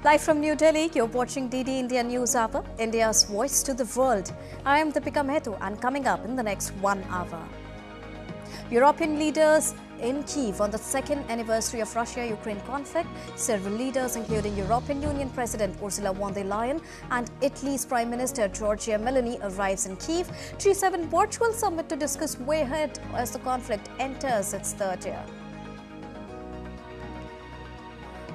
Live from New Delhi, you're watching DD India News Hour, India's voice to the world. I am Deepika Mehtu, and coming up in the next 1 hour. European leaders in Kyiv on the second anniversary of Russia-Ukraine conflict. Several leaders, including European Union President Ursula von der Leyen and Italy's Prime Minister Giorgia Meloni, arrives in Kyiv. G7 virtual summit to discuss way ahead as the conflict enters its third year.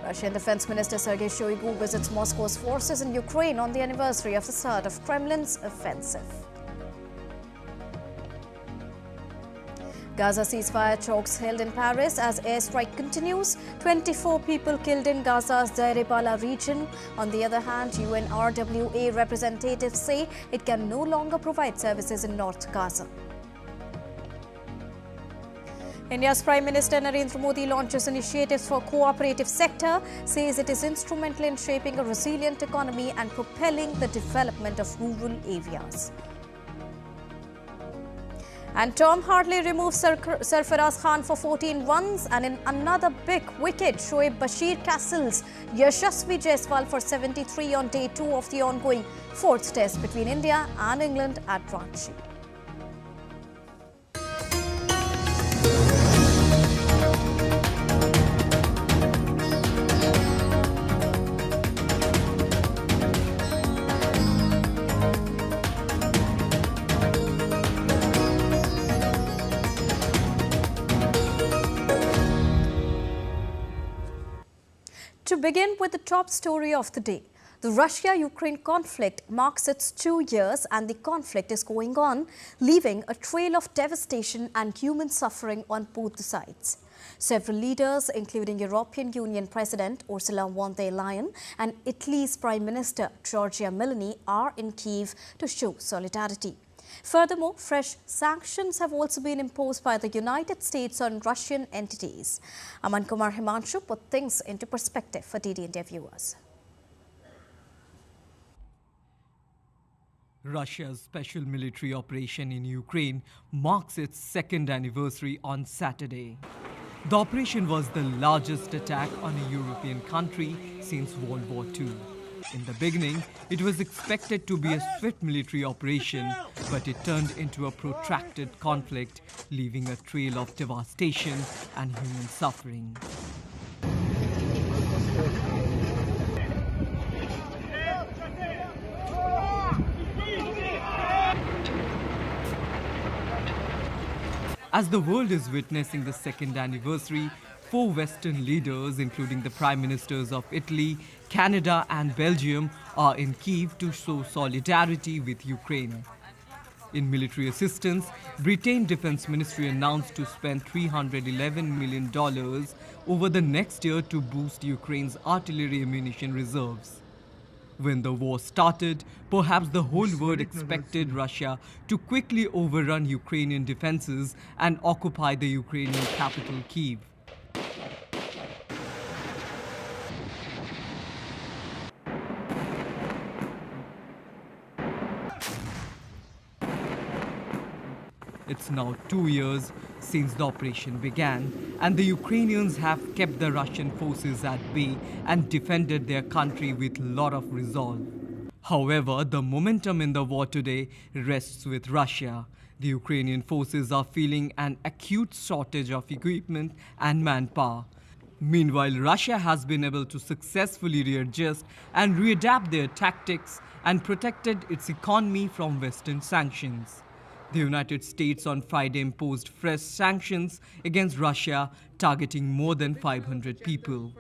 Russian Defense Minister Sergei Shoigu visits Moscow's forces in Ukraine on the anniversary of the start of Kremlin's offensive. Gaza ceasefire talks held in Paris as airstrike continues. 24 people killed in Gaza's Deir Bala region. On the other hand, UNRWA representatives say it can no longer provide services in North Gaza. India's Prime Minister Narendra Modi launches initiatives for cooperative sector, says it is instrumental in shaping a resilient economy and propelling the development of rural areas. And Tom Hartley removes Sarfaraz Khan for 14 runs, and in another big wicket, Shoaib Bashir castles Yashasvi Jaiswal for 73 on day 2 of the ongoing 4th test between India and England at Ranchi. To begin with the top story of the day, the Russia-Ukraine conflict marks its 2 years, and the conflict is going on, leaving a trail of devastation and human suffering on both the sides. Several leaders, including European Union President Ursula von der Leyen and Italy's Prime Minister Giorgia Meloni, are in Kyiv to show solidarity. Furthermore, fresh sanctions have also been imposed by the United States on Russian entities. Aman Kumar Himanshu put things into perspective for DD India viewers. Russia's special military operation in Ukraine marks its second anniversary on Saturday. The operation was the largest attack on a European country since World War II. In the beginning, it was expected to be a swift military operation, but it turned into a protracted conflict, leaving a trail of devastation and human suffering. As the world is witnessing the second anniversary, 4 Western leaders, including the Prime Ministers of Italy, Canada and Belgium, are in Kyiv to show solidarity with Ukraine. In military assistance, Britain's Defense Ministry announced to spend $311 million over the next year to boost Ukraine's artillery ammunition reserves. When the war started, perhaps the whole world expected Russia to quickly overrun Ukrainian defenses and occupy the Ukrainian capital, Kyiv. It's now 2 years since the operation began, and the Ukrainians have kept the Russian forces at bay and defended their country with a lot of resolve. However, the momentum in the war today rests with Russia. The Ukrainian forces are feeling an acute shortage of equipment and manpower. Meanwhile, Russia has been able to successfully readjust and readapt their tactics and protected its economy from Western sanctions. The United States on Friday imposed fresh sanctions against Russia, targeting more than 500 people.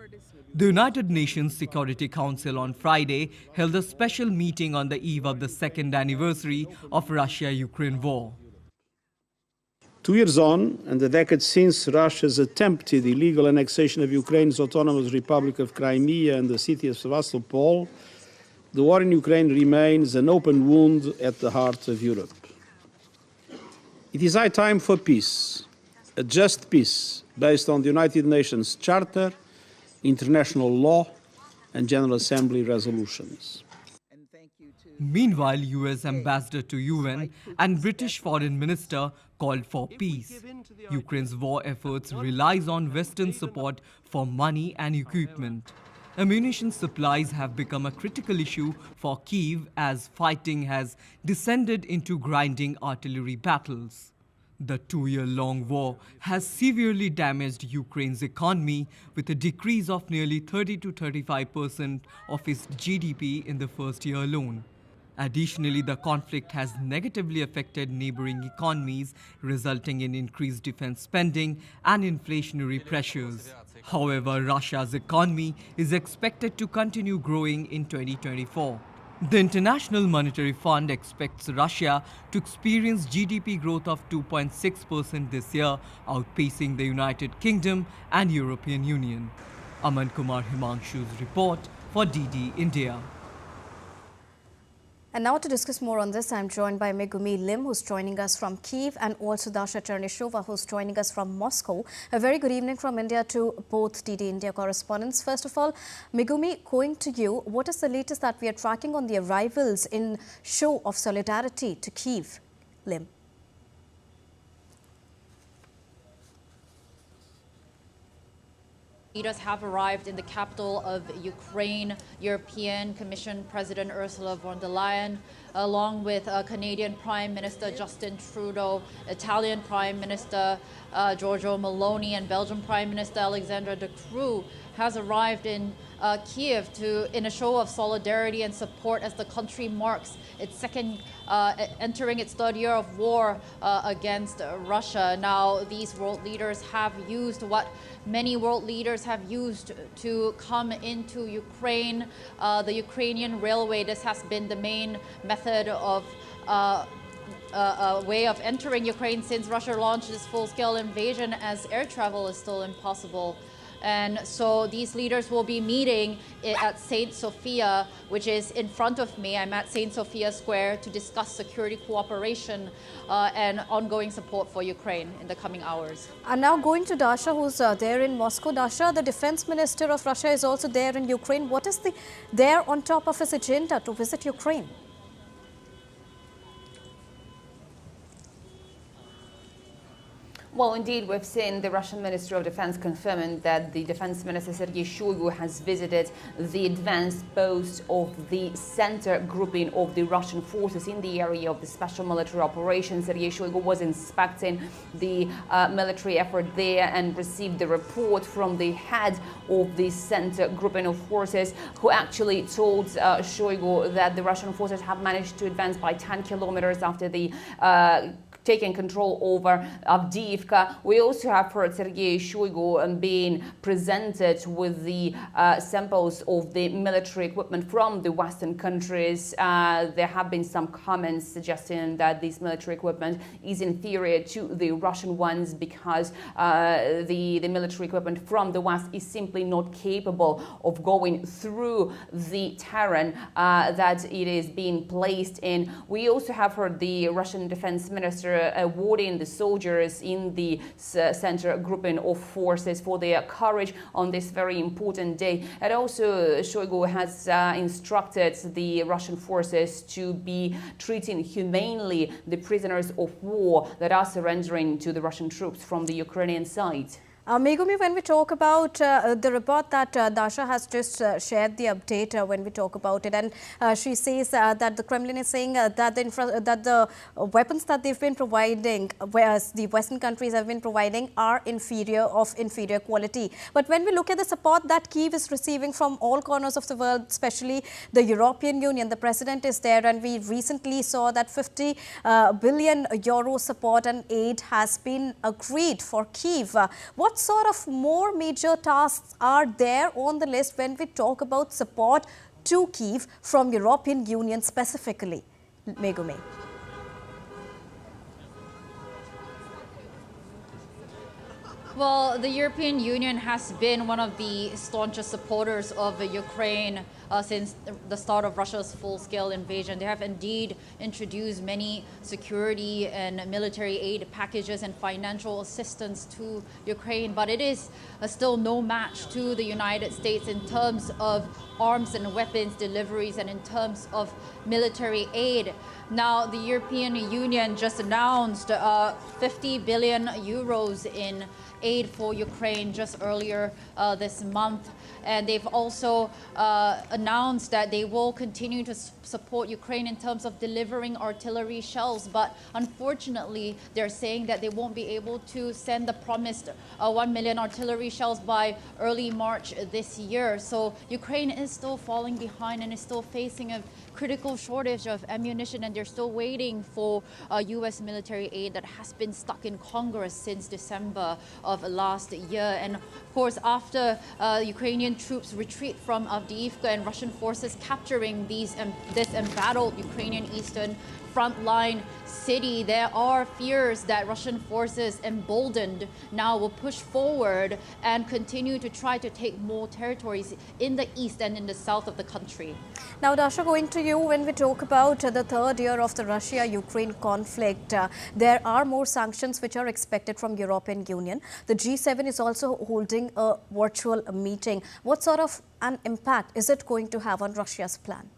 The United Nations Security Council on Friday held a special meeting on the eve of the second anniversary of Russia-Ukraine war. 2 years on, and a decade since Russia's attempted illegal annexation of Ukraine's autonomous Republic of Crimea and the city of Sevastopol, the war in Ukraine remains an open wound at the heart of Europe. It is high time for peace, a just peace based on the United Nations Charter, international law, and General Assembly resolutions. Meanwhile, US Ambassador to UN and British Foreign Minister called for peace. Ukraine's war efforts relies on Western support for money and equipment. Ammunition supplies have become a critical issue for Kyiv as fighting has descended into grinding artillery battles. The two-year-long war has severely damaged Ukraine's economy with a decrease of nearly 30 to 35% of its GDP in the first year alone. Additionally, the conflict has negatively affected neighboring economies, resulting in increased defense spending and inflationary pressures. However, Russia's economy is expected to continue growing in 2024. The International Monetary Fund expects Russia to experience GDP growth of 2.6% this year, outpacing the United Kingdom and European Union. Aman Kumar Himanshu's report for DD India. And now to discuss more on this, I'm joined by Megumi Lim, who's joining us from Kyiv, and also Dasha Chernyshyova, who's joining us from Moscow. A very good evening from India to both DD India correspondents. First of all, Megumi, going to you, what is the latest that we are tracking on the arrivals in show of solidarity to Kyiv? Lim. Leaders have arrived in the capital of Ukraine. European Commission President Ursula von der Leyen, along with Canadian Prime Minister Justin Trudeau, Italian Prime Minister Giorgio Meloni, and Belgian Prime Minister Alexandre De Croo, has arrived in Kyiv in a show of solidarity and support as the country marks its entering its third year of war against Russia. Now, these world leaders have used what many world leaders have used to come into Ukraine, the Ukrainian railway. This has been the main method of a way of entering Ukraine since Russia launched its full-scale invasion, as air travel is still impossible. And so these leaders will be meeting at St. Sophia, which is in front of me. I'm at St. Sophia Square to discuss security cooperation and ongoing support for Ukraine in the coming hours. And now going to Dasha, who's there in Moscow. Dasha, the defense minister of Russia is also there in Ukraine. What is there on top of his agenda to visit Ukraine? Well, indeed, we've seen the Russian Ministry of Defense confirming that the Defense Minister Sergei Shoigu has visited the advanced post of the center grouping of the Russian forces in the area of the special military operations. Sergei Shoigu was inspecting the military effort there and received the report from the head of the center grouping of forces, who actually told Shoigu that the Russian forces have managed to advance by 10 kilometers after the taking control over Avdiivka. We also have heard Sergei Shoigu being presented with the samples of the military equipment from the Western countries. There have been some comments suggesting that this military equipment is inferior to the Russian ones because the military equipment from the West is simply not capable of going through the terrain that it is being placed in. We also have heard the Russian Defense Minister awarding the soldiers in the center grouping of forces for their courage on this very important day. And also Shoigu has instructed the Russian forces to be treating humanely the prisoners of war that are surrendering to the Russian troops from the Ukrainian side. Megumi, when we talk about the report that Dasha has just shared the update when we talk about it, and she says that the Kremlin is saying that the weapons that they've been providing, whereas the Western countries have been providing, are inferior quality. But when we look at the support that Kyiv is receiving from all corners of the world, especially the European Union, the president is there, and we recently saw that 50 billion euro support and aid has been agreed for Kyiv. What sort of more major tasks are there on the list when we talk about support to Kyiv from European Union specifically? Megumi. Well, the European Union has been one of the staunchest supporters of Ukraine since the start of Russia's full-scale invasion. They have indeed introduced many security and military aid packages and financial assistance to Ukraine, but it is still no match to the United States in terms of arms and weapons deliveries and in terms of military aid. Now, the European Union just announced 50 billion euros in aid for Ukraine just earlier this month. And they've also announced that they will continue to support Ukraine in terms of delivering artillery shells. But unfortunately, they're saying that they won't be able to send the promised 1 million artillery shells by early March this year. So Ukraine is still falling behind and is still facing a critical shortage of ammunition, and they're still waiting for U.S. military aid that has been stuck in Congress since December of last year. And of course, after Ukrainian troops retreat from Avdiivka and Russian forces capturing this embattled Ukrainian eastern frontline city, there are fears that Russian forces, emboldened now, will push forward and continue to try to take more territories in the east and in the south of the country. Now, Dasha, going to you, when we talk about the third year of the Russia-Ukraine conflict, there are more sanctions which are expected from European Union. The G7 is also holding a virtual meeting. What sort of an impact is it going to have on Russia's plan?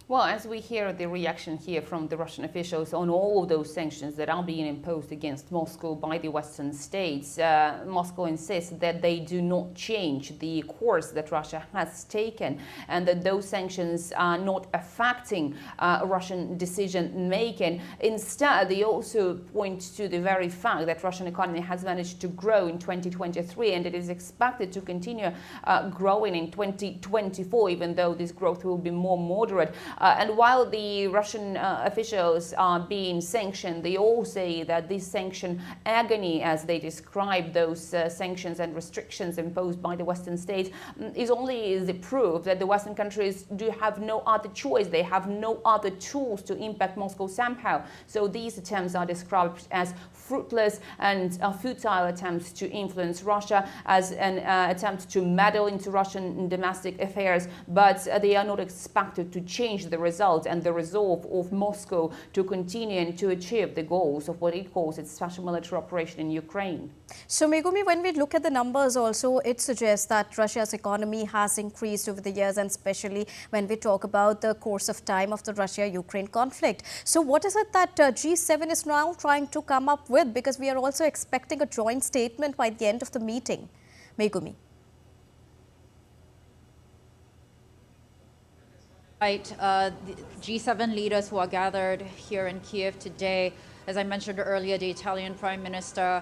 Well, as we hear the reaction here from the Russian officials on all of those sanctions that are being imposed against Moscow by the Western states, Moscow insists that they do not change the course that Russia has taken, and that those sanctions are not affecting Russian decision-making. Instead, they also point to the very fact that Russian economy has managed to grow in 2023, and it is expected to continue growing in 2024, even though this growth will be more moderate. And while the Russian officials are being sanctioned, they all say that this sanction agony, as they describe those sanctions and restrictions imposed by the Western states, is only the proof that the Western countries do have no other choice. They have no other tools to impact Moscow somehow. So these attempts are described as fruitless and futile attempts to influence Russia, as an attempt to meddle into Russian domestic affairs, but they are not expected to change the result and the resolve of Moscow to continue and to achieve the goals of what it calls its special military operation in Ukraine. So, Megumi, when we look at the numbers also, it suggests that Russia's economy has increased over the years, and especially when we talk about the course of time of the Russia-Ukraine conflict. So what is it that G7 is now trying to come up with? Because we are also expecting a joint statement by the end of the meeting. Megumi. Right, the G7 leaders who are gathered here in Kyiv today, as I mentioned earlier, the Italian Prime Minister,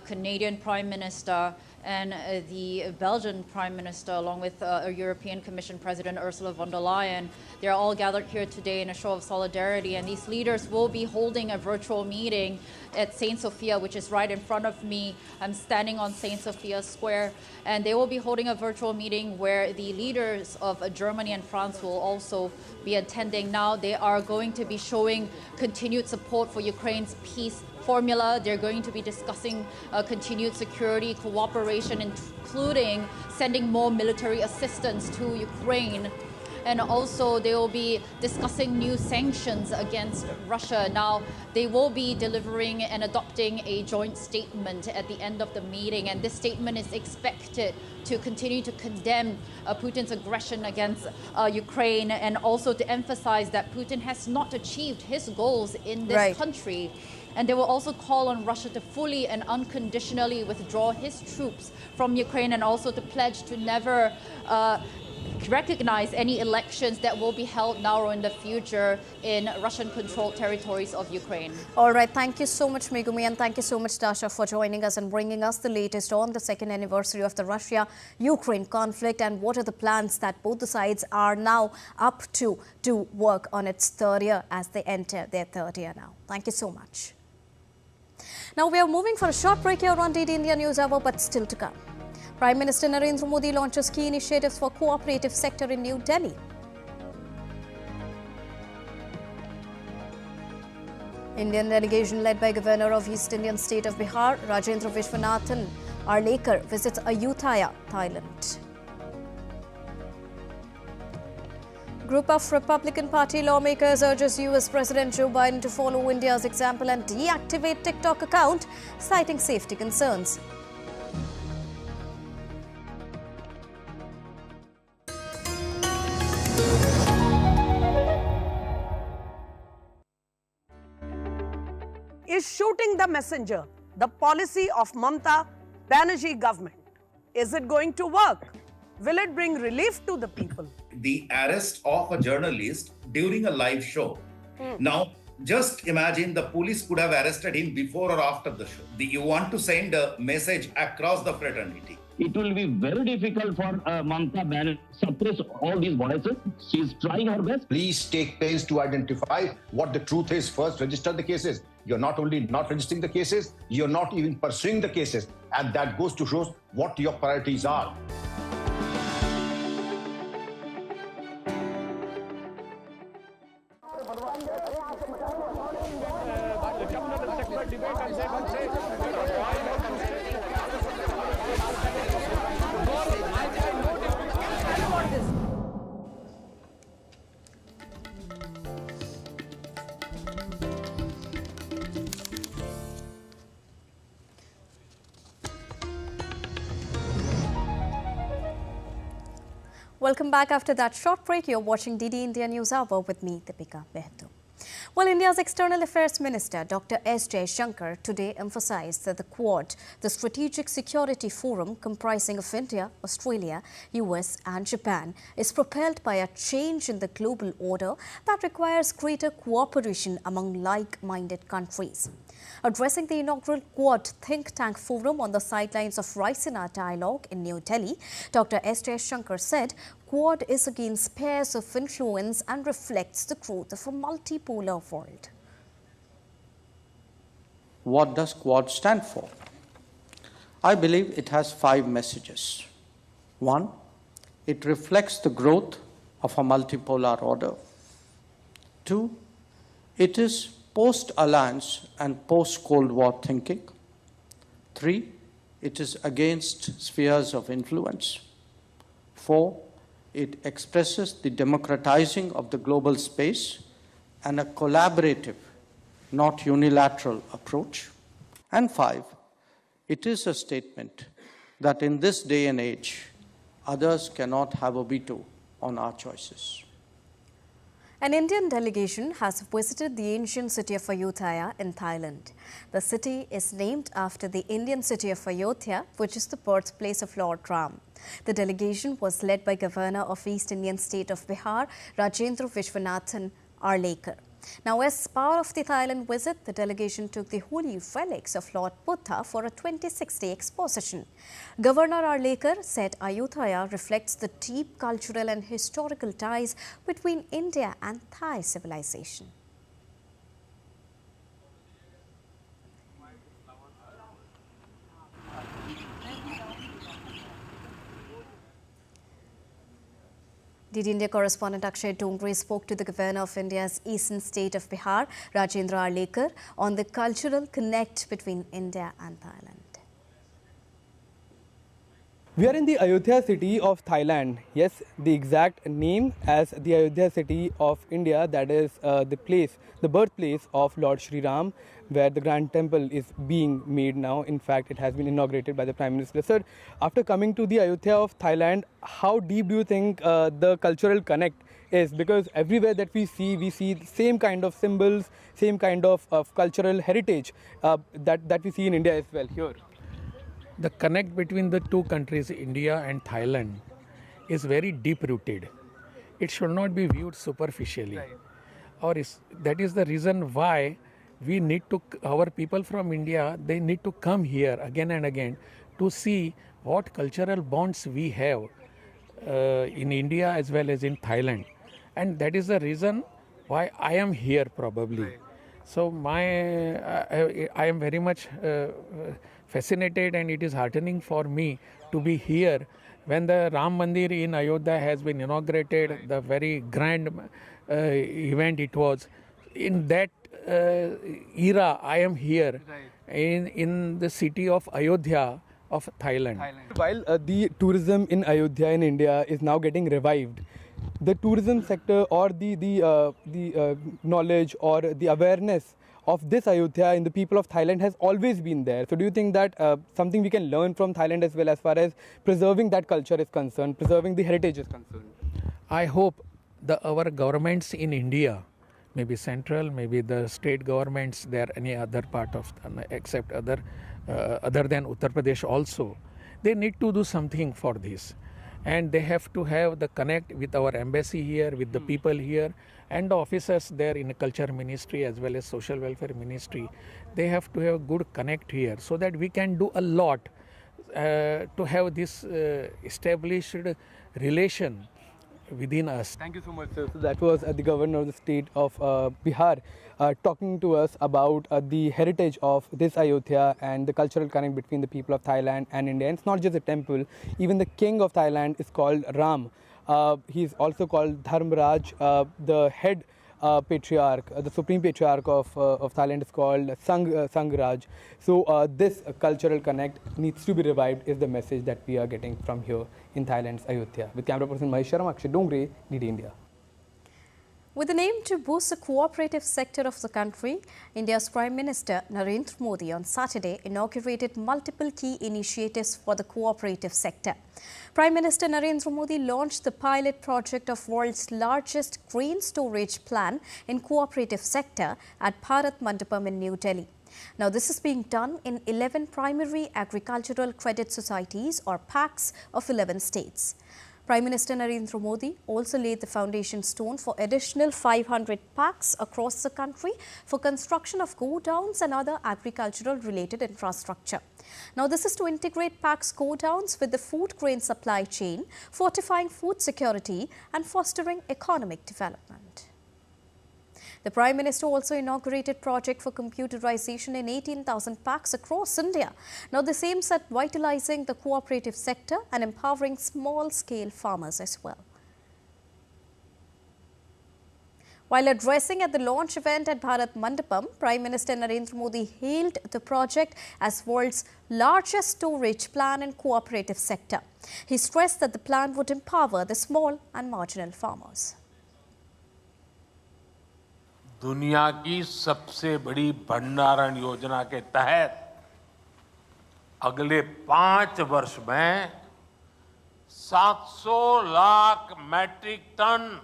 Canadian Prime Minister, and the Belgian Prime Minister, along with European Commission President Ursula von der Leyen. They're all gathered here today in a show of solidarity, and these leaders will be holding a virtual meeting at St. Sophia, which is right in front of me. I'm standing on St. Sophia Square, and they will be holding a virtual meeting where the leaders of Germany and France will also be attending. Now they are going to be showing continued support for Ukraine's peace formula. They're going to be discussing continued security cooperation, including sending more military assistance to Ukraine. And also they will be discussing new sanctions against Russia. Now, they will be delivering and adopting a joint statement at the end of the meeting. And this statement is expected to continue to condemn Putin's aggression against Ukraine, and also to emphasize that Putin has not achieved his goals in this country. And they will also call on Russia to fully and unconditionally withdraw his troops from Ukraine, and also to pledge to never recognize any elections that will be held now or in the future in Russian-controlled territories of Ukraine. All right. Thank you so much, Megumi, and thank you so much, Dasha, for joining us and bringing us the latest on the second anniversary of the Russia-Ukraine conflict, and what are the plans that both the sides are now up to work on its third year as they enter their third year now. Thank you so much. Now we are moving for a short break here on DD India News Hour, but still to come. Prime Minister Narendra Modi launches key initiatives for cooperative sector in New Delhi. Indian delegation led by Governor of East Indian state of Bihar, Rajendra Vishwanathan Arlekar, visits Ayutthaya, Thailand. Group of Republican Party lawmakers urges US President Joe Biden to follow India's example and deactivate TikTok account, citing safety concerns. shooting the messenger, the policy of Mamata Banerjee government. Is it going to work? Will it bring relief to the people? The arrest of a journalist during a live show. Now, just imagine the police could have arrested him before or after the show. You want to send a message across the fraternity. It will be very difficult for Mamata Banerjee to suppress all these voices. She is trying her best. Please take pains to identify what the truth is. First, register the cases. You're not only not registering the cases, you're not even pursuing the cases. And that goes to show what your priorities are. Welcome back after that short break. You're watching DD India News Hour with me, Deepika Behtu. Well, India's External Affairs Minister Dr. S. Jaishankar today emphasized that the Quad, the strategic security forum comprising of India, Australia, US and Japan, is propelled by a change in the global order that requires greater cooperation among like-minded countries. Addressing the inaugural Quad think tank forum on the sidelines of Raisina Dialogue in New Delhi, Dr. S. Jaishankar said Quad is against spheres of influence and reflects the growth of a multipolar world. What does Quad stand for? I believe it has 5 messages. 1. It reflects the growth of a multipolar order. 2. It is post-alliance and post-Cold War thinking. 3. It is against spheres of influence. 4. It expresses the democratizing of the global space and a collaborative, not unilateral approach. And 5. It is a statement that in this day and age, others cannot have a veto on our choices. An Indian delegation has visited the ancient city of Ayodhya in Thailand. The city is named after the Indian city of Ayodhya, which is the birthplace of Lord Ram. The delegation was led by Governor of East Indian state of Bihar, Rajendra Vishwanathan Arlekar. Now, as part of the Thailand visit, the delegation took the holy relics of Lord Buddha for a 26-day exposition. Governor Arlekar said Ayodhya reflects the deep cultural and historical ties between India and Thai civilization. DD India correspondent Akshay Dongre spoke to the Governor of India's eastern state of Bihar, Rajendra Arlekar, on the cultural connect between India and Thailand. We are in the Ayodhya city of Thailand. Yes, the exact name as the Ayodhya city of India, that is the birthplace of Lord Shri Ram, where the Grand Temple is being made now. In fact, it has been inaugurated by the Prime Minister. Sir, after coming to the Ayodhya of Thailand, how deep do you think the cultural connect is? Because everywhere that we see the same kind of symbols, same kind of cultural heritage that we see in India as well here. The connect between the two countries, India and Thailand, is very deep-rooted. It should not be viewed superficially. Right. That is the reason why we need to, our people from India, they need to come here again and again to see what cultural bonds we have in India as well as in Thailand. And that is the reason why I am here probably. Right. So I am very much fascinated, and it is heartening for me to be here when the Ram Mandir in Ayodhya has been inaugurated. Right. The very grand event it was. In that era, I am here. Right. in the city of Ayodhya of Thailand. While the tourism in Ayodhya in India is now getting revived, the tourism sector or the knowledge or the awareness of this Ayodhya in the people of Thailand has always been there. So do you think that something we can learn from Thailand as well as far as preserving that culture is concerned, preserving the heritage is concerned? I hope our governments in India maybe central, maybe the state governments, there any other part of except other than Uttar Pradesh also, they need to do something for this, and they have to have the connect with our embassy here, with the people here, and the officers there in the culture ministry as well as social welfare ministry. They have to have good connect here so that we can do a lot to have this established relation within us. Thank you so much, sir. So that was the governor of the state of Bihar talking to us about the heritage of this Ayodhya and the cultural connect between the people of Thailand and India. And it's not just a temple, even the king of Thailand is called Ram. He's also called Dharmaraj. The head patriarch, the supreme patriarch of Thailand is called Sangraj. So this cultural connect needs to be revived is the message that we are getting from here in Thailand's Ayodhya. With camera person Mahesh Sharma, Akshay Dongre, DD India. With an aim to boost the cooperative sector of the country, India's Prime Minister Narendra Modi on Saturday inaugurated multiple key initiatives for the cooperative sector. Prime Minister Narendra Modi launched the pilot project of world's largest grain storage plant in cooperative sector at Bharat Mandapam in New Delhi. Now, this is being done in 11 primary agricultural credit societies or PACs of 11 states. Prime Minister Narendra Modi also laid the foundation stone for additional 500 PACs across the country for construction of godowns and other agricultural related infrastructure. Now, this is to integrate PACs godowns with the food grain supply chain, fortifying food security and fostering economic development. The Prime Minister also inaugurated project for computerization in 18,000 PACs across India. Now, this aims at vitalizing the cooperative sector and empowering small-scale farmers as well. While addressing at the launch event at Bharat Mandapam, Prime Minister Narendra Modi hailed the project as world's largest storage plant in cooperative sector. He stressed that the plan would empower the small and marginal farmers. दुनिया की सबसे बड़ी भंडारण योजना के तहत अगले 5 वर्ष में 700 लाख मैट्रिक टन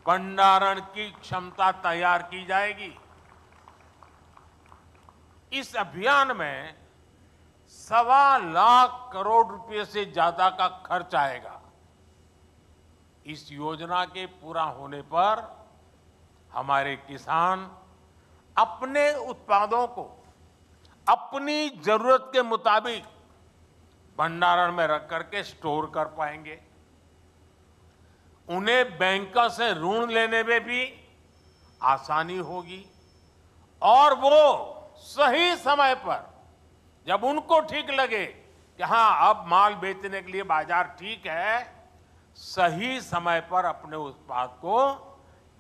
भंडारण की क्षमता तैयार की जाएगी। इस अभियान में 1.25 लाख करोड़ रुपए से ज्यादा का खर्च आएगा। इस योजना के पूरा होने पर हमारे किसान अपने उत्पादों को अपनी जरूरत के मुताबिक भंडारण में रख करके स्टोर कर पाएंगे। उन्हें बैंकों से ऋण लेने में भी आसानी होगी और वो सही समय पर जब उनको ठीक लगे कि हाँ अब माल बेचने के लिए बाजार ठीक है, सही समय पर अपने उत्पाद को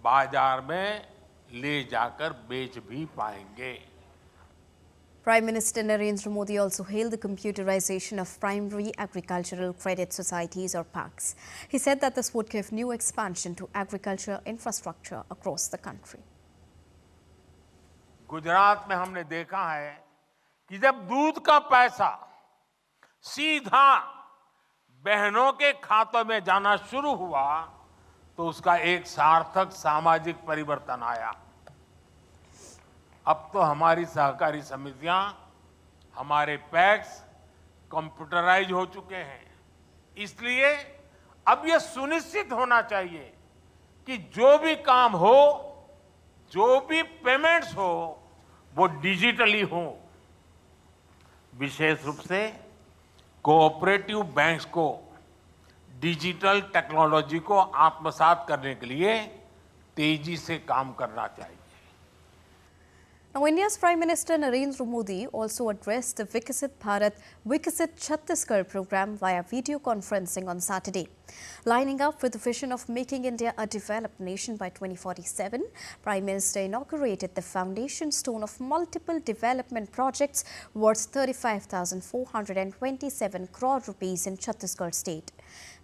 बाजार में ले जाकर बेच भी पाएंगे। Prime Minister Narendra Modi also hailed the computerization of primary agricultural credit societies or PACs. He said that this would give new expansion to agriculture infrastructure across the country. Gujarat में हमने देखा है कि जब दूध का पैसा सीधा बहनों के खातों में जाना शुरू हुआ तो उसका एक सार्थक सामाजिक परिवर्तन आया। अब तो हमारी सहकारी समितियां, हमारे पैक्स कंप्यूटराइज हो चुके हैं। इसलिए अब यह सुनिश्चित होना चाहिए कि जो भी काम हो, जो भी पेमेंट्स हो, वो डिजिटली हो। विशेष रूप से कोऑपरेटिव बैंक्स को डिजिटल टेक्नोलॉजी को आत्मसात करने के लिए तेजी से काम करना चाहिए। Now, India's Prime Minister Narendra Modi also addressed the Viksit Bharat Viksit Chhattisgarh program via video conferencing on Saturday. Lining up with the vision of making India a developed nation by 2047, Prime Minister inaugurated the foundation stone of multiple development projects worth 35,427 crore rupees in Chhattisgarh state.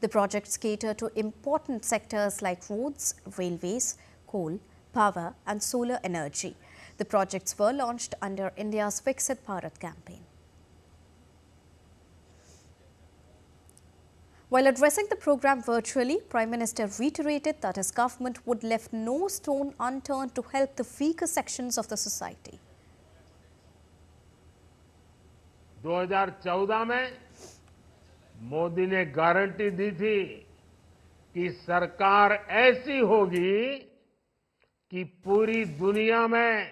The projects cater to important sectors like roads, railways, coal, power and solar energy. The projects were launched under India's Viksit Bharat campaign. While addressing the program virtually, Prime Minister reiterated that his government would left no stone unturned to help the weaker sections of the society. 2014 में मोदी ने guarantee दी थी कि सरकार ऐसी होगी कि पूरी दुनिया में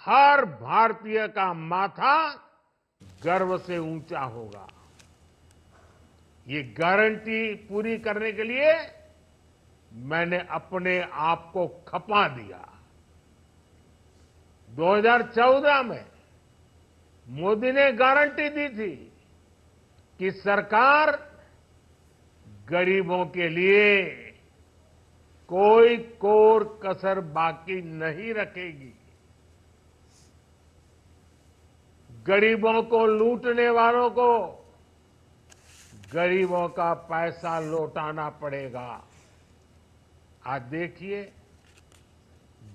हर भारतीय का माथा गर्व से ऊंचा होगा। ये गारंटी पूरी करने के लिए मैंने अपने आप को खपा दिया। 2014 में मोदी ने गारंटी दी थी कि सरकार गरीबों के लिए कोई कोर कसर बाकी नहीं रखेगी। गरीबों को लूटने वालों को गरीबों का पैसा लौटाना पड़ेगा। आज देखिए,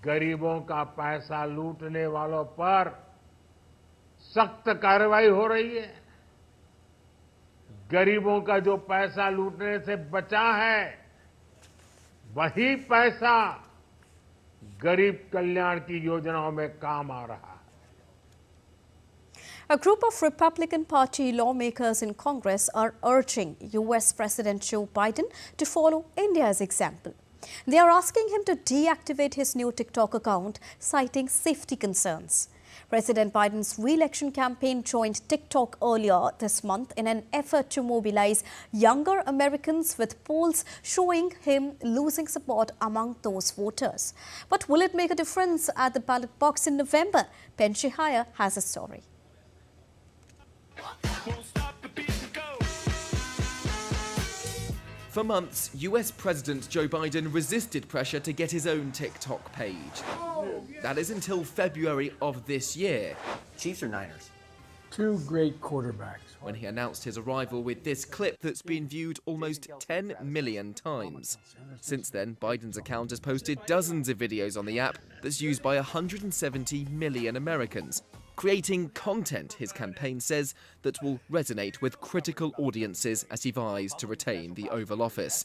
गरीबों का पैसा लूटने वालों पर सख्त कार्रवाई हो रही है। गरीबों का जो पैसा लूटने से बचा है, वही पैसा गरीब कल्याण की योजनाओं में काम आ रहा है। A group of Republican Party lawmakers in Congress are urging US President Joe Biden to follow India's example. They are asking him to deactivate his new TikTok account, citing safety concerns. President Biden's re-election campaign joined TikTok earlier this month in an effort to mobilize younger Americans, with polls showing him losing support among those voters. But will it make a difference at the ballot box in November? Ben Shihaya has a story. For months, US President Joe Biden resisted pressure to get his own TikTok page. That is until February of this year. Chiefs or Niners? Two great quarterbacks. When he announced his arrival with this clip that's been viewed almost 10 million times. Since then, Biden's account has posted dozens of videos on the app that's used by 170 million Americans, creating content, his campaign says, that will resonate with critical audiences as he vies to retain the Oval Office.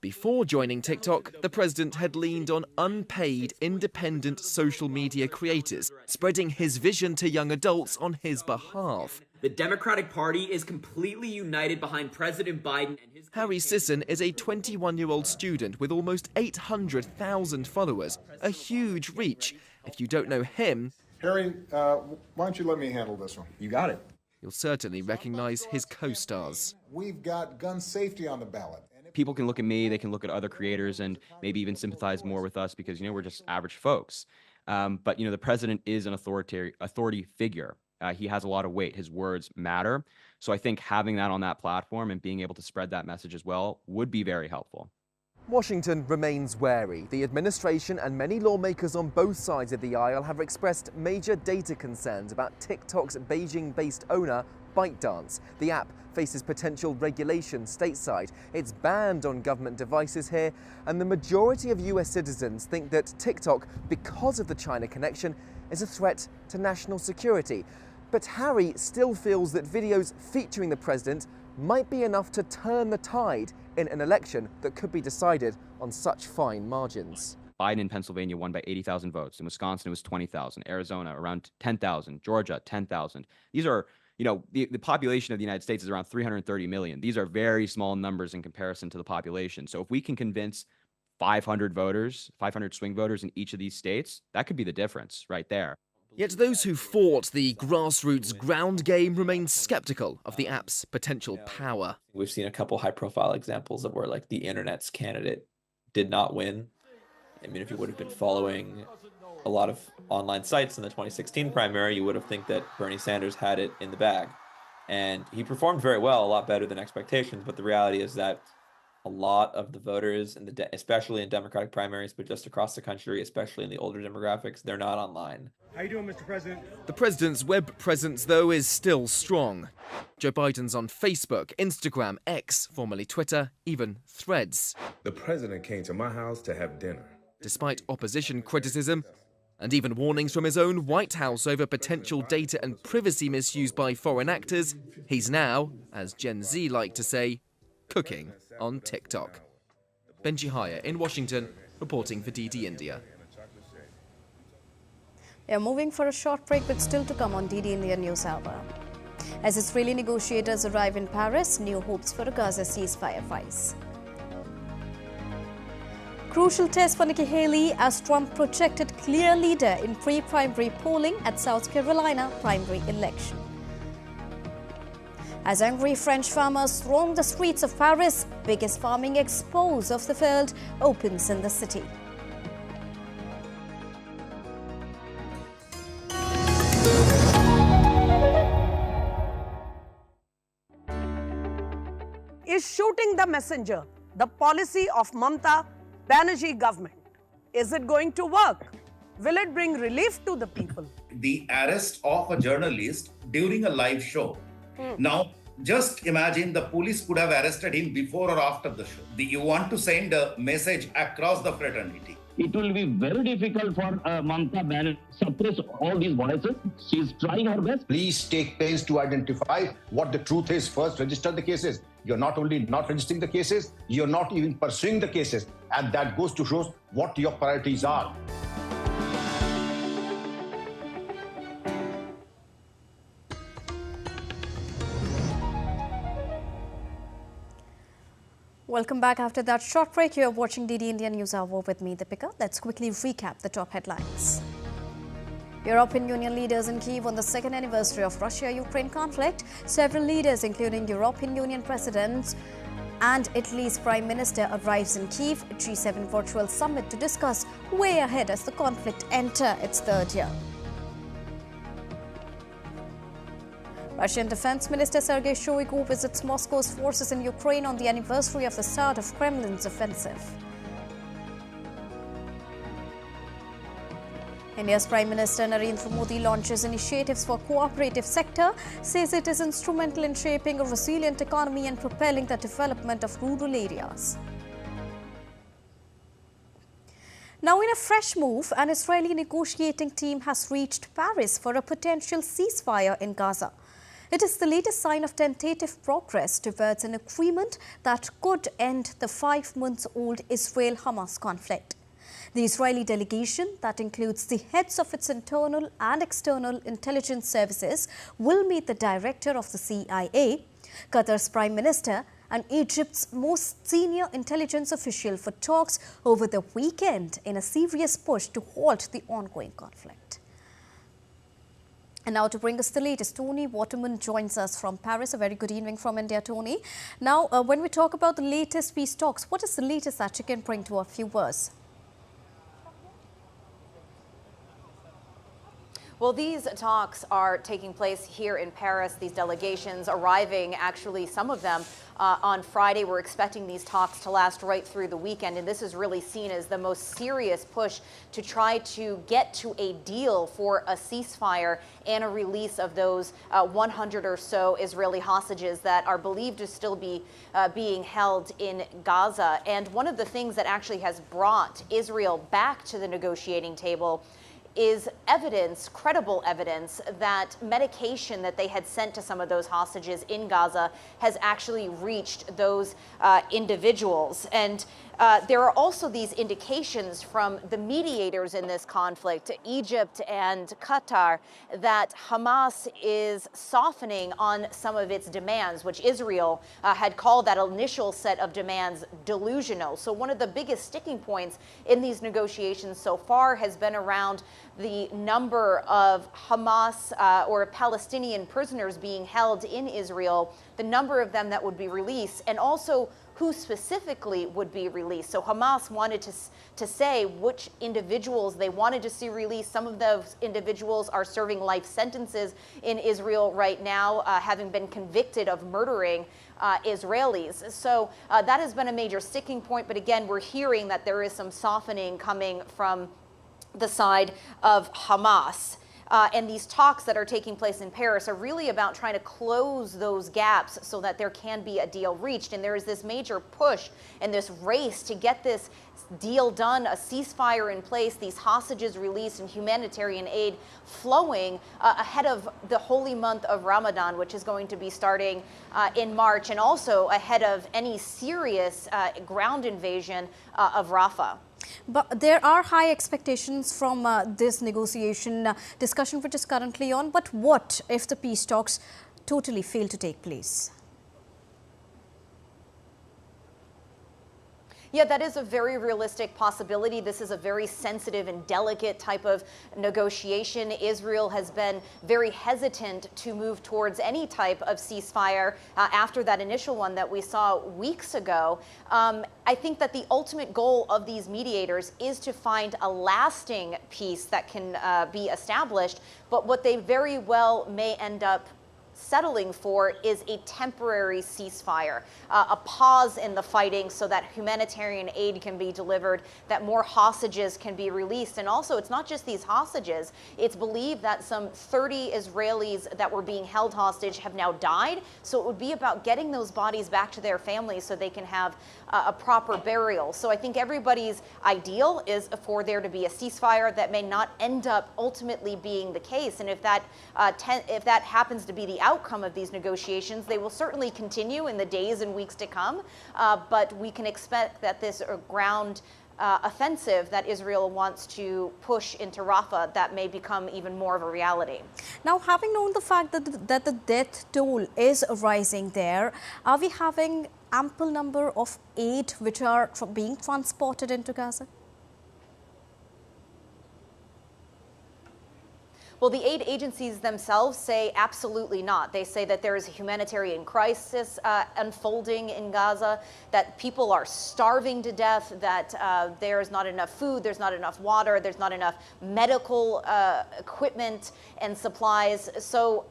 Before joining TikTok, the president had leaned on unpaid, independent social media creators, spreading his vision to young adults on his behalf. The Democratic Party is completely united behind President Biden and his... Harry Sisson is a 21-year-old student with almost 800,000 followers, a huge reach. If you don't know him... Harry, why don't you let me handle this one? You got it. You'll certainly recognize his co-stars. We've got gun safety on the ballot. People can look at me, they can look at other creators and maybe even sympathize more with us because, we're just average folks. But, the president is an authority figure. He has a lot of weight. His words matter. So I think having that on that platform and being able to spread that message as well would be very helpful. Washington remains wary. The administration and many lawmakers on both sides of the aisle have expressed major data concerns about TikTok's Beijing-based owner, ByteDance. The app faces potential regulation stateside. It's banned on government devices here, and the majority of US citizens think that TikTok, because of the China connection, is a threat to national security. But Harry still feels that videos featuring the president might be enough to turn the tide in an election that could be decided on such fine margins. Biden in Pennsylvania won by 80,000 votes. In Wisconsin, it was 20,000. Arizona, around 10,000. Georgia, 10,000. These are, the population of the United States is around 330 million. These are very small numbers in comparison to the population. So if we can convince 500 voters, 500 swing voters in each of these states, that could be the difference right there. Yet those who fought the grassroots ground game remain skeptical of the app's potential power. We've seen a couple high-profile examples of where, the internet's candidate did not win. I mean, if you would have been following a lot of online sites in the 2016 primary, you would have think that Bernie Sanders had it in the bag. And he performed very well, a lot better than expectations. But the reality is that a lot of the voters, especially in Democratic primaries, but just across the country, especially in the older demographics, they're not online. How you doing, Mr. President? The president's web presence, though, is still strong. Joe Biden's on Facebook, Instagram, X, formerly Twitter, even Threads. The president came to my house to have dinner. Despite opposition criticism and even warnings from his own White House over potential data and privacy misuse by foreign actors, he's now, as Gen Z like to say, cooking on TikTok. Benji Haya in Washington, reporting for DD India. We are moving for a short break, but still to come on DD India News Hour. As Israeli negotiators arrive in Paris, new hopes for a Gaza ceasefire rise. Crucial test for Nikki Haley as Trump projected clear leader in pre-primary polling at South Carolina primary election. As angry French farmers throng the streets of Paris, biggest farming expo of the world opens in the city. Is shooting the messenger the policy of Mamata Banerjee government? Is it going to work? Will it bring relief to the people? The arrest of a journalist during a live show. Now, just imagine the police could have arrested him before or after the show. You want to send a message across the fraternity. It will be very difficult for Mamata Banerjee to suppress all these voices. She's trying her best. Please take pains to identify what the truth is. First, register the cases. You're not only not registering the cases, you're not even pursuing the cases. And that goes to show what your priorities are. Welcome back after that short break. You are watching DD India News Hour with me, Deepika. Let's quickly recap the top headlines. European Union leaders in Kyiv on the second anniversary of Russia-Ukraine conflict. Several leaders, including European Union President and Italy's Prime Minister, arrives in Kyiv. G7 virtual summit to discuss way ahead as the conflict enters its third year. Russian Defense Minister Sergei Shoigu visits Moscow's forces in Ukraine on the anniversary of the start of Kremlin's offensive. India's Prime Minister Narendra Modi launches initiatives for cooperative sector, says it is instrumental in shaping a resilient economy and propelling the development of rural areas. Now, in a fresh move, an Israeli negotiating team has reached Paris for a potential ceasefire in Gaza. It is the latest sign of tentative progress towards an agreement that could end the 5-month-old Israel-Hamas conflict. The Israeli delegation, that includes the heads of its internal and external intelligence services, will meet the director of the CIA, Qatar's Prime Minister, and Egypt's most senior intelligence official for talks over the weekend in a serious push to halt the ongoing conflict. And now to bring us the latest, Tony Waterman joins us from Paris. A very good evening from India, Tony. Now, when we talk about the latest peace talks, what is the latest that you can bring to our viewers? Well, these talks are taking place here in Paris. These delegations arriving, actually, some of them on Friday. We're expecting these talks to last right through the weekend. And this is really seen as the most serious push to try to get to a deal for a ceasefire and a release of those 100 or so Israeli hostages that are believed to still be being held in Gaza. And one of the things that actually has brought Israel back to the negotiating table is evidence, credible evidence, that medication that they had sent to some of those hostages in Gaza has actually reached those individuals. And there are also these indications from the mediators in this conflict, Egypt and Qatar, that Hamas is softening on some of its demands, which Israel had called that initial set of demands delusional. So one of the biggest sticking points in these negotiations so far has been around the number of Hamas or Palestinian prisoners being held in Israel, the number of them that would be released, and also who specifically would be released. So Hamas wanted to say which individuals they wanted to see released. Some of those individuals are serving life sentences in Israel right now, having been convicted of murdering Israelis. So that has been a major sticking point. But again, we're hearing that there is some softening coming from the side of Hamas. And these talks that are taking place in Paris are really about trying to close those gaps so that there can be a deal reached. And there is this major push and this race to get this deal done, a ceasefire in place, these hostages released, and humanitarian aid flowing ahead of the holy month of Ramadan, which is going to be starting in March, and also ahead of any serious ground invasion of Rafah. But there are high expectations from this negotiation discussion which is currently on. But what if the peace talks totally fail to take place? Yeah, that is a very realistic possibility. This is a very sensitive and delicate type of negotiation. Israel has been very hesitant to move towards any type of ceasefire after that initial one that we saw weeks ago. I think that the ultimate goal of these mediators is to find a lasting peace that can be established. But what they very well may end up settling for is a temporary ceasefire, a pause in the fighting so that humanitarian aid can be delivered, that more hostages can be released. And also, it's not just these hostages. It's believed that some 30 Israelis that were being held hostage have now died. So it would be about getting those bodies back to their families so they can have a proper burial. So I think everybody's ideal is for there to be a ceasefire. That may not end up ultimately being the case. And if that happens to be the outcome of these negotiations, they will certainly continue in the days and weeks to come. But we can expect that this ground offensive that Israel wants to push into Rafah, that may become even more of a reality. Now, having known the fact that the death toll is rising there, are we having ample number of aid which are being transported into Gaza? Well, the aid agencies themselves say absolutely not. They say that there is a humanitarian crisis unfolding in Gaza, that people are starving to death, that there is not enough food, there's not enough water, there's not enough medical equipment and supplies. So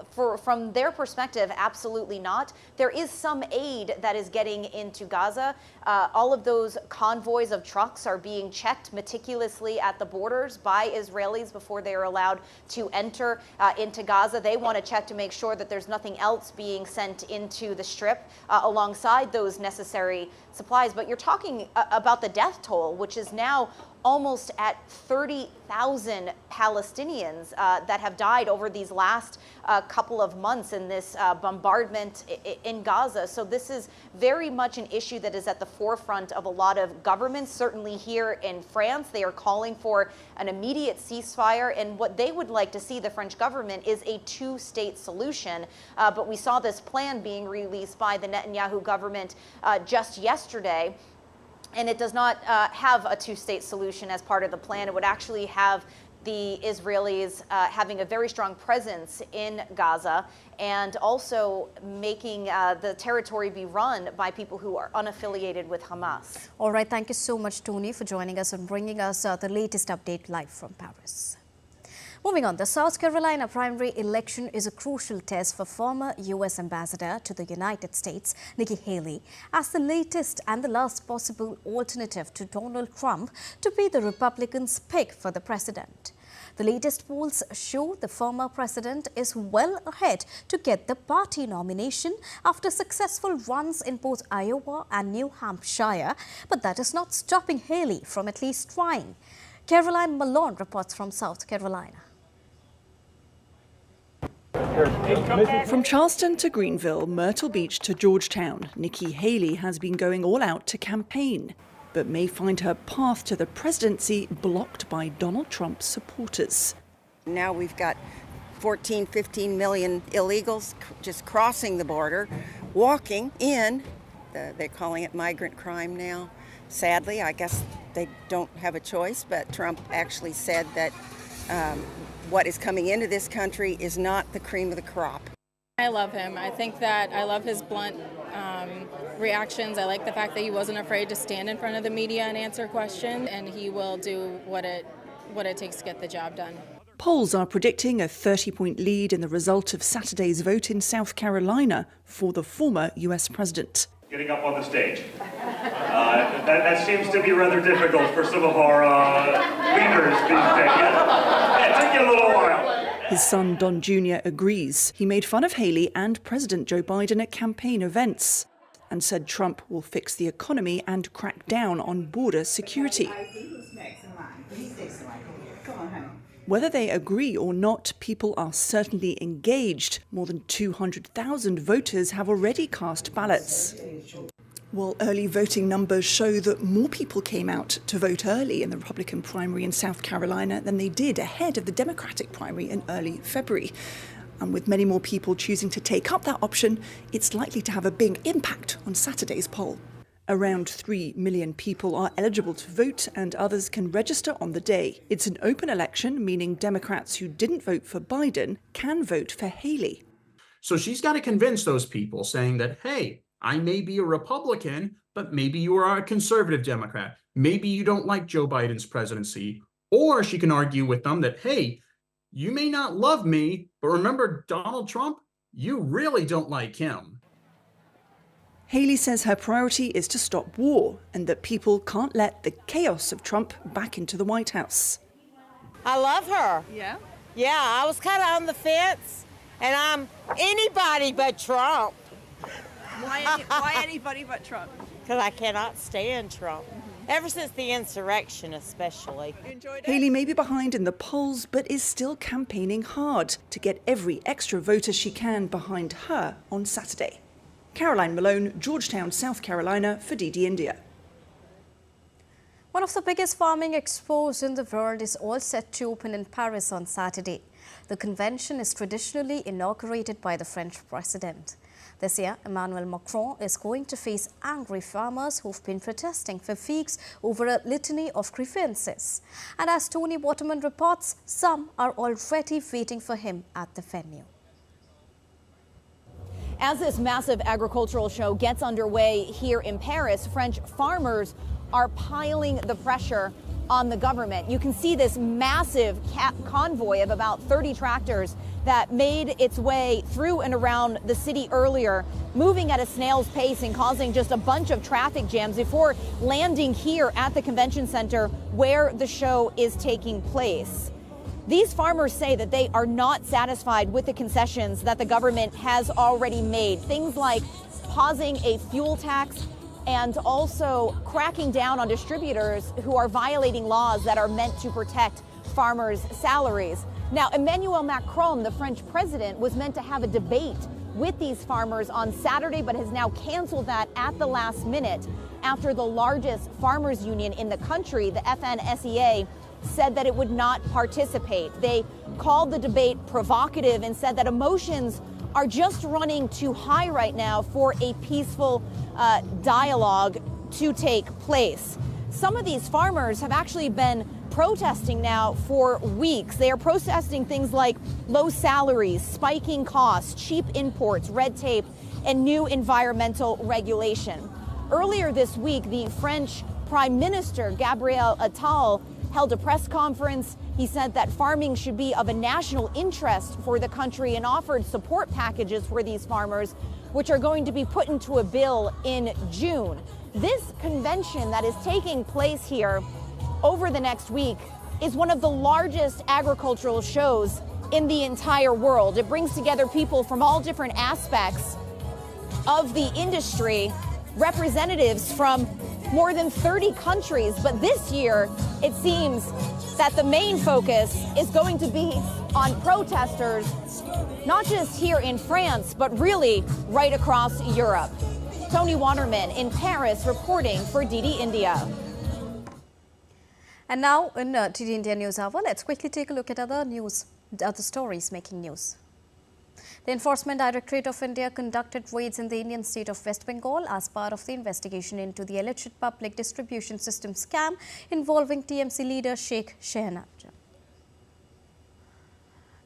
from their perspective, absolutely not. There is some aid that is getting into Gaza. All of those convoys of trucks are being checked meticulously at the borders by Israelis before they are allowed to enter into Gaza. They want to check to make sure that there's nothing else being sent into the Strip alongside those necessary supplies. But you're talking about the death toll, which is now almost at 30,000 Palestinians that have died over these last couple of months in this bombardment in Gaza. So this is very much an issue that is at the forefront of a lot of governments. Certainly here in France, they are calling for an immediate ceasefire. And what they would like to see, the French government, is a two-state solution. But we saw this plan being released by the Netanyahu government just yesterday. And it does not have a two-state solution as part of the plan. It would actually have the Israelis having a very strong presence in Gaza and also making the territory be run by people who are unaffiliated with Hamas. All right. Thank you so much, Tony, for joining us and bringing us the latest update live from Paris. Moving on, the South Carolina primary election is a crucial test for former U.S. Ambassador to the United States, Nikki Haley, as the latest and the last possible alternative to Donald Trump to be the Republicans' pick for the president. The latest polls show the former president is well ahead to get the party nomination after successful runs in both Iowa and New Hampshire, but that is not stopping Haley from at least trying. Caroline Malone reports from South Carolina. From Charleston to Greenville, Myrtle Beach to Georgetown, Nikki Haley has been going all out to campaign, but may find her path to the presidency blocked by Donald Trump's supporters. Now we've got 14, 15 million illegals just crossing the border, walking in. They're calling it migrant crime now. Sadly, I guess they don't have a choice, but Trump actually said that what is coming into this country is not the cream of the crop. I love him. I think that I love his blunt reactions. I like the fact that he wasn't afraid to stand in front of the media and answer questions, and he will do what it takes to get the job done. Polls are predicting a 30-point lead in the result of Saturday's vote in South Carolina for the former U.S. president. Getting up on the stage. That seems to be rather difficult for some of our leaders these days. Yeah, it took you a little while. His son Don Jr. agrees. He made fun of Haley and President Joe Biden at campaign events and said Trump will fix the economy and crack down on border security. Whether they agree or not, people are certainly engaged. More than 200,000 voters have already cast ballots. While early voting numbers show that more people came out to vote early in the Republican primary in South Carolina than they did ahead of the Democratic primary in early February. And with many more people choosing to take up that option, it's likely to have a big impact on Saturday's poll. Around 3 million people are eligible to vote and others can register on the day. It's an open election, meaning Democrats who didn't vote for Biden can vote for Haley. So she's got to convince those people saying that, hey, I may be a Republican, but maybe you are a conservative Democrat. Maybe you don't like Joe Biden's presidency. Or she can argue with them that, hey, you may not love me, but remember Donald Trump? You really don't like him. Haley says her priority is to stop war and that people can't let the chaos of Trump back into the White House. I love her. Yeah? Yeah, I was kind of on the fence, and I'm anybody but Trump. Why anybody but Trump? Because I cannot stand Trump. Ever since the insurrection, especially. Haley may be behind in the polls, but is still campaigning hard to get every extra voter she can behind her on Saturday. Caroline Malone, Georgetown, South Carolina, for DD India. One of the biggest farming expos in the world is all set to open in Paris on Saturday. The convention is traditionally inaugurated by the French president. This year, Emmanuel Macron is going to face angry farmers who've been protesting for weeks over a litany of grievances. And as Tony Waterman reports, some are already waiting for him at the venue. As this massive agricultural show gets underway here in Paris, French farmers are piling the pressure on the government. You can see this massive convoy of about 30 tractors that made its way through and around the city earlier, moving at a snail's pace and causing just a bunch of traffic jams before landing here at the convention center where the show is taking place. These farmers say that they are not satisfied with the concessions that the government has already made. Things like pausing a fuel tax and also cracking down on distributors who are violating laws that are meant to protect farmers' salaries. Now, Emmanuel Macron, the French president, was meant to have a debate with these farmers on Saturday, but has now canceled that at the last minute after the largest farmers union in the country, the FNSEA, said that it would not participate. They called the debate provocative and said that emotions are just running too high right now for a peaceful dialogue to take place. Some of these farmers have actually been protesting now for weeks. They are protesting things like low salaries, spiking costs, cheap imports, red tape, and new environmental regulation. Earlier this week, the French Prime Minister, Gabriel Attal, held a press conference. He said that farming should be of a national interest for the country and offered support packages for these farmers, which are going to be put into a bill in June. This convention that is taking place here over the next week is one of the largest agricultural shows in the entire world. It brings together people from all different aspects of the industry, representatives from more than 30 countries, but this year it seems that the main focus is going to be on protesters, not just here in France, but really right across Europe. Tony Waterman in Paris reporting for DD India. And now in DD India News Hour, let's quickly take a look at other stories making news. The Enforcement Directorate of India conducted raids in the Indian state of West Bengal as part of the investigation into the alleged public distribution system scam involving TMC leader Sheikh Shehnaz.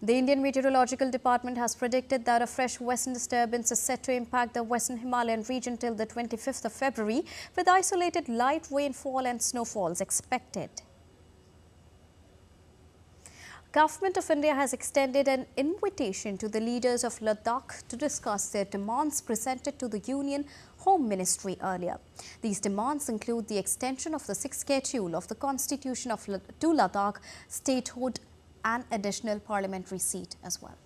The Indian Meteorological Department has predicted that a fresh western disturbance is set to impact the western Himalayan region till the 25th of February, with isolated light rainfall and snowfalls expected. Government of India has extended an invitation to the leaders of Ladakh to discuss their demands presented to the Union Home Ministry earlier. These demands include the extension of the 6th schedule of the Constitution to Ladakh statehood an additional parliamentary seat as well.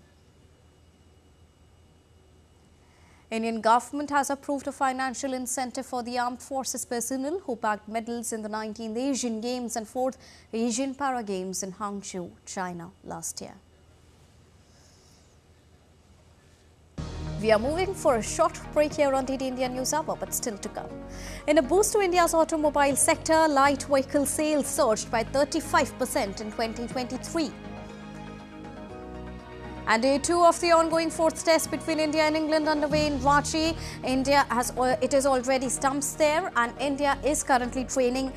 Indian government has approved a financial incentive for the armed forces personnel who bagged medals in the 19th Asian Games and 4th Asian Para Games in Hangzhou, China last year. We are moving for a short break here on DD India News Hour, but still to come. In a boost to India's automobile sector, light vehicle sales surged by 35% in 2023. And day 2 of the ongoing 4th test between India and England underway in Ranchi. It is already stumps there, and India is currently trailing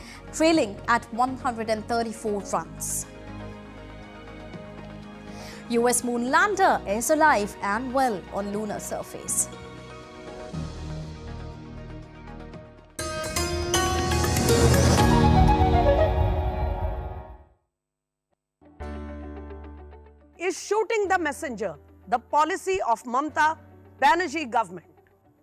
at 134 runs. US moon lander is alive and well on lunar surface. Is shooting the messenger the policy of Mamta Banerjee government?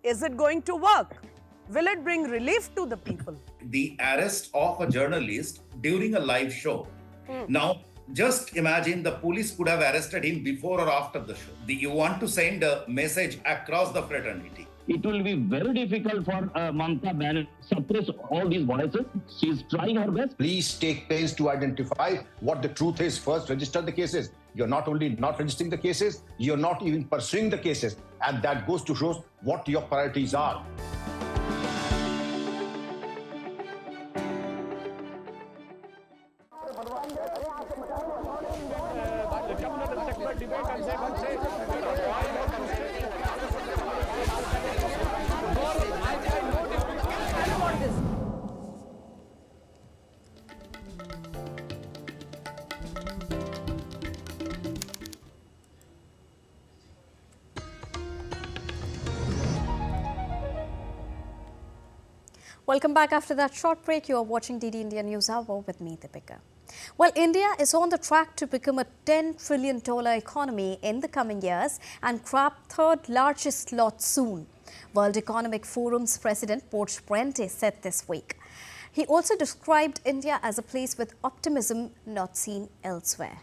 Is it going to work? Will it bring relief to the people? The arrest of a journalist during a live show. Now, just imagine the police could have arrested him before or after the show. You want to send a message across the fraternity. It will be very difficult for Mamta Banerjee to suppress all these voices. She is trying her best. Please take pains to identify what the truth is. First, register the cases. You're not only not registering the cases, you're not even pursuing the cases. And that goes to show what your priorities are. Welcome back after that short break. You are watching DD India News Hour with me, Deepika. Well, India is on the track to become a $10 trillion economy in the coming years and grab third largest lot soon. World Economic Forum's President George Brente said this week. He also described India as a place with optimism not seen elsewhere.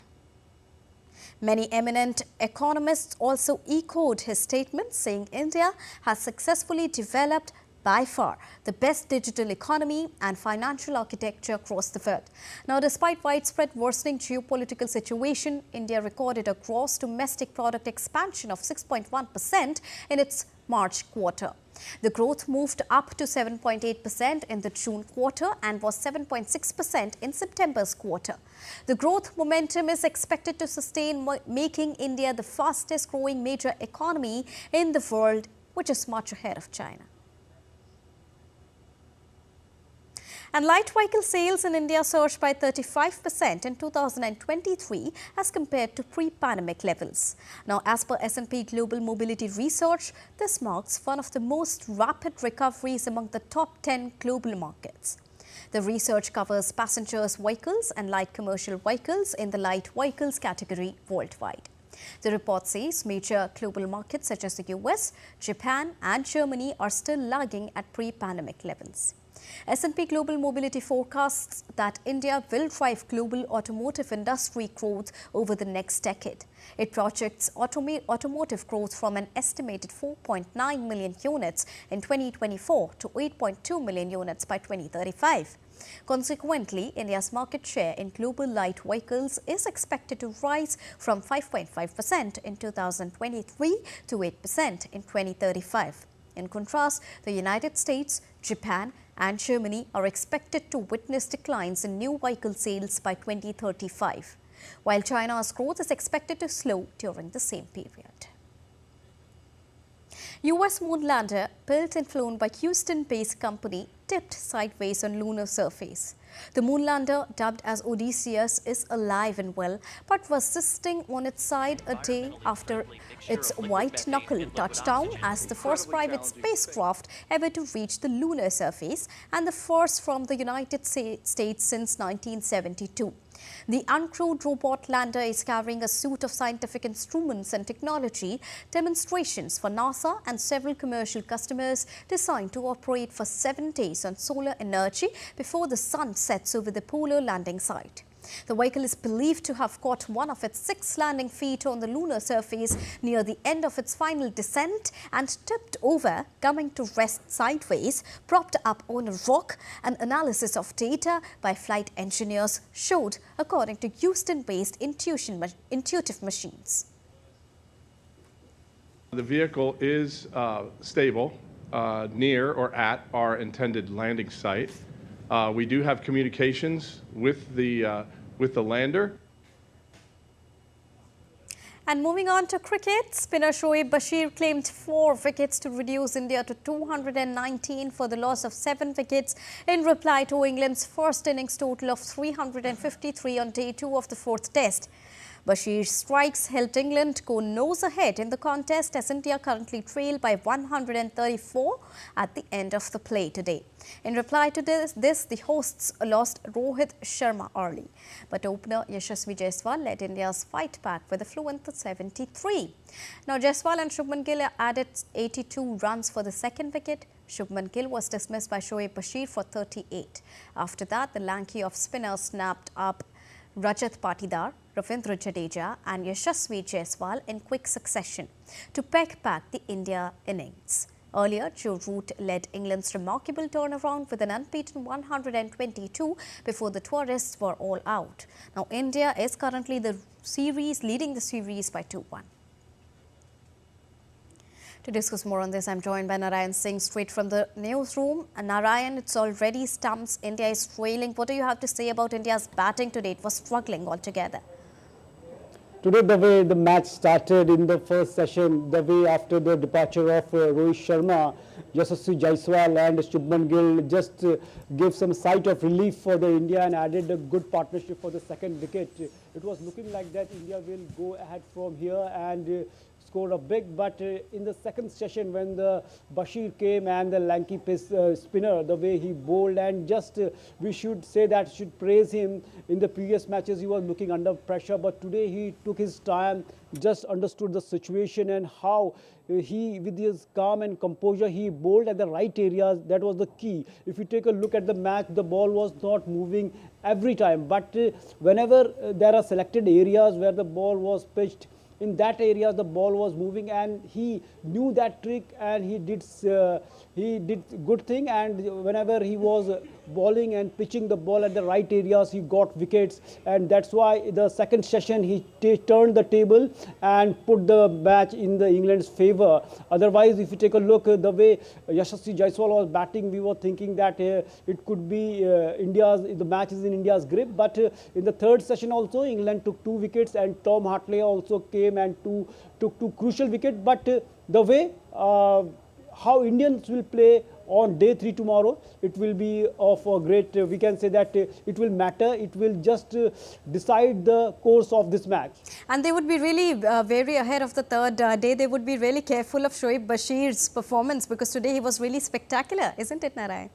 Many eminent economists also echoed his statement, saying India has successfully developed by far the best digital economy and financial architecture across the world. Now, despite widespread worsening geopolitical situation, India recorded a gross domestic product expansion of 6.1% in its March quarter. The growth moved up to 7.8% in the June quarter and was 7.6% in September's quarter. The growth momentum is expected to sustain, making India the fastest growing major economy in the world, which is much ahead of China. And light vehicle sales in India surged by 35% in 2023 as compared to pre-pandemic levels. Now, as per S&P Global Mobility Research, this marks one of the most rapid recoveries among the top 10 global markets. The research covers passengers vehicles and light commercial vehicles in the light vehicles category worldwide. The report says major global markets such as the US, Japan and Germany are still lagging at pre-pandemic levels. S&P Global Mobility forecasts that India will drive global automotive industry growth over the next decade. It projects automotive growth from an estimated 4.9 million units in 2024 to 8.2 million units by 2035. Consequently, India's market share in global light vehicles is expected to rise from 5.5% in 2023 to 8% in 2035. In contrast, the United States, Japan and Germany are expected to witness declines in new vehicle sales by 2035, while China's growth is expected to slow during the same period. US moon lander, built and flown by Houston-based company, tipped sideways on lunar surface. The moon lander, dubbed as Odysseus, is alive and well, but was resting on its side a day after its white-knuckle touchdown as the first private spacecraft ever to reach the lunar surface and the first from the United States since 1972. The uncrewed robot lander is carrying a suite of scientific instruments and technology demonstrations for NASA and several commercial customers designed to operate for 7 days on solar energy before the sun sets over the polar landing site. The vehicle is believed to have caught one of its 6 landing feet on the lunar surface near the end of its final descent and tipped over, coming to rest sideways, propped up on a rock. An analysis of data by flight engineers showed, according to Houston-based Intuitive Machines. The vehicle is stable near or at our intended landing site. We do have communications with the lander. And moving on to cricket, spinner Shoaib Bashir claimed 4 wickets to reduce India to 219 for the loss of 7 wickets in reply to England's first innings total of 353 on day 2 of the 4th test. Bashir's strikes helped England go nose ahead in the contest as India currently trail by 134 at the end of the play today. In reply to this, the hosts lost Rohit Sharma early, but opener Yashasvi Jaiswal led India's fight back with a fluent 73. Now Jaiswal and Shubman Gill added 82 runs for the 2nd wicket. Shubman Gill was dismissed by Shoaib Bashir for 38. After that, the lanky off spinner snapped up Rajat Patidar, Ravindra Jadeja and Yashasvi Jaiswal in quick succession to peg back the India innings. Earlier, Joe Root led England's remarkable turnaround with an unbeaten 122 before the tourists were all out. Now, India is currently leading the series by 2-1. To discuss more on this, I'm joined by Narayan Singh straight from the newsroom. And Narayan, it's already stumps. India is trailing. What do you have to say about India's batting today? It was struggling altogether. Today, the way the match started in the first session, the way after the departure of Rohit Sharma, Yashasvi Jaiswal and Shubman Gill just gave some sight of relief for the India and added a good partnership for the 2nd wicket. It was looking like that India will go ahead from here and score a big, but in the 2nd session when the Bashir came and the lanky pace spinner, the way he bowled, and just we should say that should praise him. In the previous matches he was looking under pressure, but today he took his time, just understood the situation and how he, with his calm and composure, he bowled at the right areas. That was the key. If you take a look at the match, the ball was not moving every time, but whenever there are selected areas where the ball was pitched, in that area the ball was moving, and he knew that trick and he did good thing. And whenever he was bowling and pitching the ball at the right areas, he got wickets, and that's why the 2nd session he turned the table and put the match in the England's favor. Otherwise, if you take a look the way Yashasvi Jaiswal was batting, we were thinking that it could be the match is in India's grip. But in the 3rd session also England took 2 wickets, and Tom Hartley also came and took 2 crucial wickets. But the way how Indians will play on day 3 tomorrow, it will be of a great, we can say that it will matter. It will just decide the course of this match. And they would be really very ahead of the 3rd day. They would be really careful of Shoaib Bashir's performance, because today he was really spectacular, isn't it, Narayan?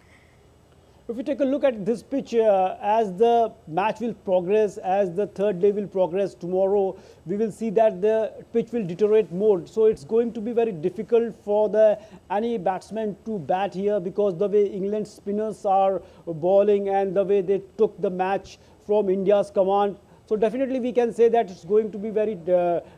If you take a look at this pitch, as the match will progress, as the 3rd day will progress tomorrow, we will see that the pitch will deteriorate more. So it's going to be very difficult for any batsman to bat here, because the way England spinners are bowling and the way they took the match from India's command. So definitely we can say that it's going to be very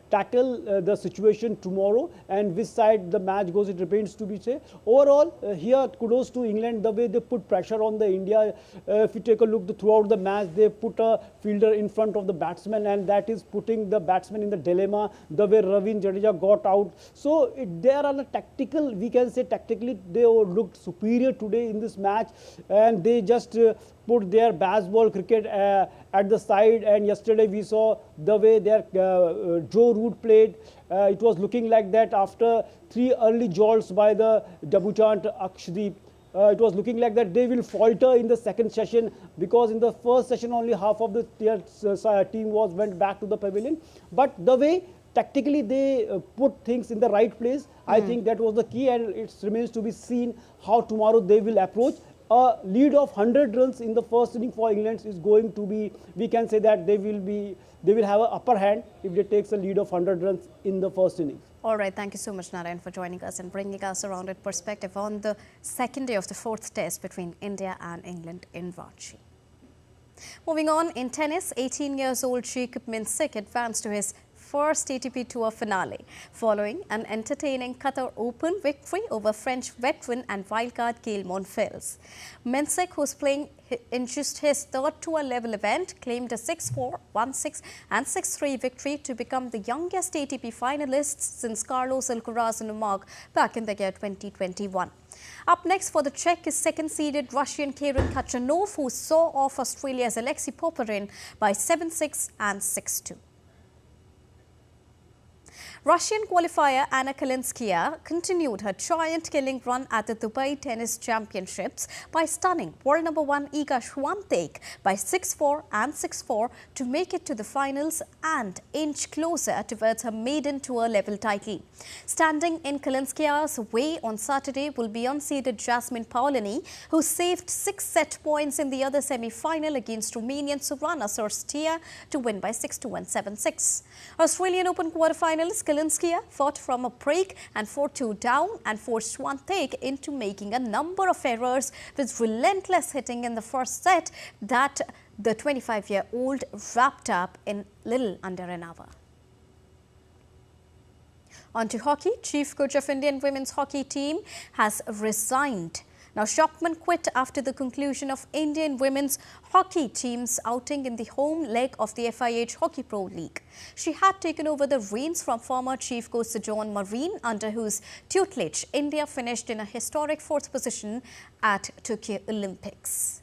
tackle the situation tomorrow, and which side the match goes, it remains to be said. Overall, here kudos to England, the way they put pressure on the India. If you take a look throughout the match, they put a fielder in front of the batsman, and that is putting the batsman in the dilemma. The way Ravindra Jadeja got out, so there are the tactical, we can say tactically they looked superior today in this match, and they just put their baseball cricket at the side. And yesterday we saw the way their Joe Root played. It was looking like that after 3 early jolts by the debutant Akshdeep. It was looking like that they will falter in the 2nd session, because in the 1st session only half of the team went back to the pavilion. But the way tactically they put things in the right place, I think that was the key, and it remains to be seen how tomorrow they will approach. A lead of 100 runs in the 1st inning for England is going to be, we can say that they will have an upper hand if they take a lead of 100 runs in the 1st inning. All right, thank you so much, Narayan, for joining us and bringing us a rounded perspective on the 2nd day of the 4th test between India and England in Ranchi. Moving on, in tennis, 18 years old Jacob Mensik advanced to his first ATP Tour finale, following an entertaining Qatar Open victory over French veteran and wildcard Gael Monfils. Mensik, who's playing in just his third tour-level event, claimed a 6-4, 1-6 and 6-3 victory to become the youngest ATP finalists since Carlos Alcaraz and Umag back in the year 2021. Up next for the Czech is second-seeded Russian Karen Khachanov, who saw off Australia's Alexei Popyrin by 7-6 and 6-2. Russian qualifier Anna Kalinskaya continued her giant-killing run at the Dubai Tennis Championships by stunning world number 1 Iga Swiatek by 6-4 and 6-4 to make it to the finals and inch closer towards her maiden tour-level title. Standing in Kalinskaya's way on Saturday will be unseeded Jasmine Paolini, who saved 6 set points in the other semi-final against Romanian Sorana Cirstea to win by 6-2 and 7-6. Australian Open quarterfinalist Kalinskaya fought from a break and 4-2 down and forced Swiatek into making a number of errors with relentless hitting in the first set that the 25-year-old wrapped up in little under an hour. On to hockey. Chief coach of Indian women's hockey team has resigned. Now, Shopman quit after the conclusion of Indian women's hockey team's outing in the home leg of the FIH Hockey Pro League. She had taken over the reins from former chief coach Sir John Marine, under whose tutelage India finished in a historic 4th position at Tokyo Olympics.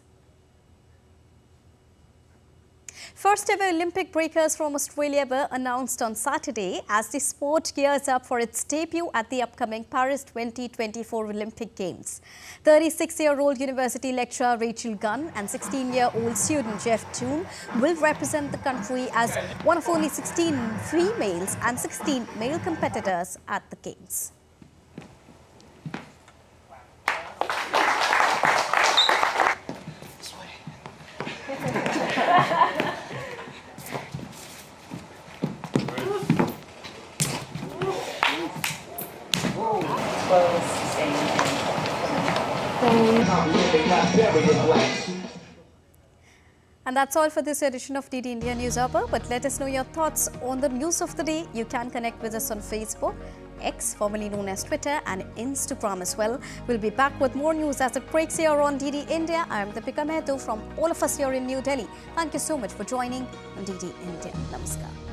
First ever Olympic breakers from Australia were announced on Saturday as the sport gears up for its debut at the upcoming Paris 2024 Olympic Games. 36-year-old university lecturer Rachel Gunn and 16-year-old student Jeff Toon will represent the country as one of only 16 females and 16 male competitors at the Games. And that's all for this edition of DD India News Hour. But let us know your thoughts on the news of the day. You can connect with us on Facebook, X, formerly known as Twitter, and Instagram as well. We'll be back with more news as it breaks here on DD India. I am Deepika Mehto from all of us here in New Delhi. Thank you so much for joining on DD India. Namaskar.